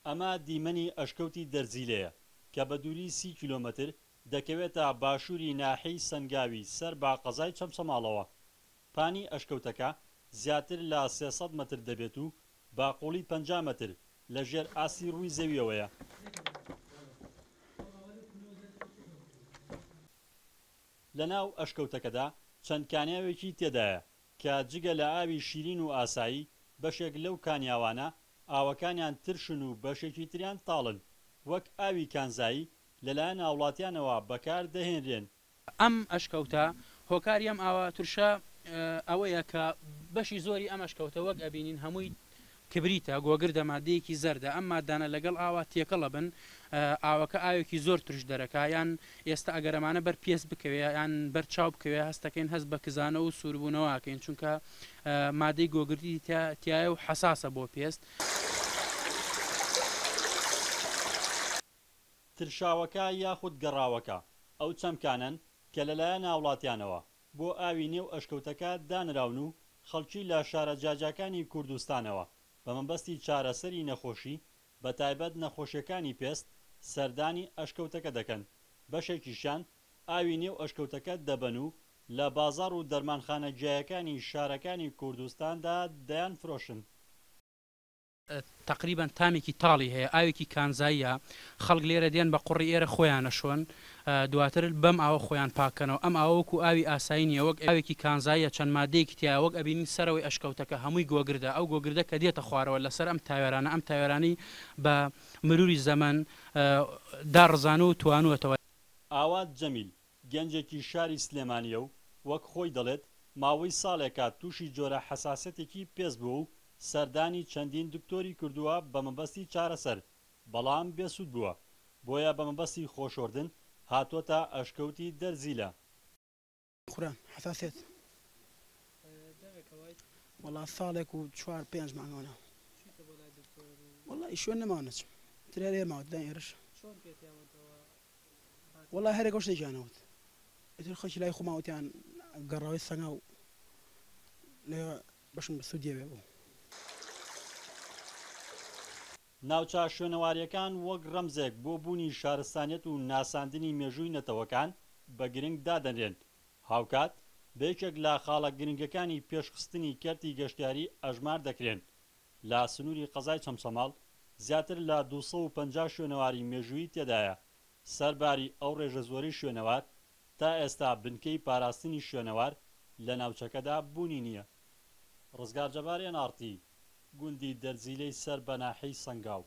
ئەمە دیمەنی ئەشکەوتی دەرزیلەیە کە بە دووری 30 کیلۆمەتر دەکەوێتە باشووری ناحیەی سەنگاوی سەر باقەزای چەمچەماڵەوە. پانی ئەشکەوتەکە زیاتر لە 300 مەتر دەبێت و باقوڵی 50 مەتر لە ژێر ئاسی ڕووی زەویەوەیە. لە ناو ئەشکەوتەکەدا چەند کانیاوێکی تێدایە کە جگە لە ئاوی شیرین و ئاسایی بەشێک لەو کانیاوانە ئاوەکانیان ترشن و بەشێکی تریان تاڵن، وەک ئاوی کانزایی لەلایەن هاوڵاتیانەوە بەکار دەهێنرێن. ئەم ئەشکەوتە هۆکاری ئەم ئاوە ترشە ئەوەیە کە بەشی زۆری ئەم ئەشکەوتە وەک ئەبینین هەمووی کبریتە گۆگردە مادەیەکی زەردە. ئەم مادانە لەگەڵ ئاوا تێکەڵە بن، ئاوەکە ئاوێکی زۆر ترش دەرەکە، یان ئێستا ئەگەرەمانە بەر پێست بکەوێ یان بەر چاو بکەوێ هەستەکەین هەست بە کزانە و سووربوونەوەکەین، چونکە مادەی گۆگردی تایە و حساسە بۆ پێست. ترشاوەکە یاخود گەڕاوەکە ئەو چەمکانن کە لەلایەن هاوڵاتیانەوە بۆ ئاوی نێو ئەشکەوتەکە دانراون و خەڵکی لە شارە جاجاکانی کوردستانەوە بە مەبەستی چارەسەری نەخۆشی بە تایبەت نەخۆشیەکانی پێست سەردانی ئەشکەوتەکە دەکەن. بەشێکیشان ئاوی نێو ئەشکەوتەکە دەبەن و لە بازاڕ و دەرمانخانە گیایەکانی شارەکانی کوردستاندا دەیان فرۆشن. تقریبا تامێکی تاڵی هەیە، ئاوێکی کانزاییە، خەڵک لێرە دێن بە قوڕی ئێرە خۆیانە شۆن، دواتر بەم ئاوە خۆیان پاکەنەوە. ئەم ئاوەکو ئاوی ئاسایی نیە، وەک ئاوێکی کانزاییە چەند مادەیەکی تیا، وەک ئەبینین سەرەوەی ئەشکەوتەکە هەمووی گۆگردە، ئەو گۆگردە کە دێتە خوارەوە لەسەر ئەم تاوێرانە، ئەم تاوێرانی بە مروری زەمن داڕزان و توانوەتەوە. ئاوات جەمیل گەنجێکی شاری سلێمانیە و وەک خۆی دەڵێت ماوەی ساڵێکە تووشی جۆرە حەساسەتێکی پێست بووە و سەردانی چەندین دکتۆری کردووە بە مەبەستی چارەسەر، بەڵام بێسوود بووە، بۆیە بە مەبەستی خۆشۆردن هاتوۆتە ئەشکەوتی دەرزیلە. خوران حساسێت وەڵا ساڵێک و 4-5 مانگەوە وەڵا ئیشوێن نەماوەچ ترێ ماوە دای ئێرش وەڵا هەرێک ئەو شتێکیانەوت ئیتر خەڵکی لای خۆماوەتیان گەڕاوی سەنگا و لێ بەشم بە سوودیە بێ بوو. ناوچە شوێنەواریەکان وەک ڕەمزێک بۆ بوونی شارستانیەت و ناساندنی مێژووی نەتەوەکان بە گرنگ دادەنرێن. هاوکات بەیەکێک لە خاڵە گرنگەکانی پێشخستنی کەرتی گەشتیاری ئەژمار دەکرێن. لە سنووری قەزای چەمچەماڵ زیاتر لە 250 شوێنەواری مێژووی تێدایە. سەرباری ئەو ڕێژە زۆری شوێنەوار تا ئێستا بنکەی پاراستنی شوێنەوار لە ناوچەکەدا بوونی نییە. ڕزگار جەبار NRT گوندی دەرزیلەی سەر بە ناحیەی سەنگاو.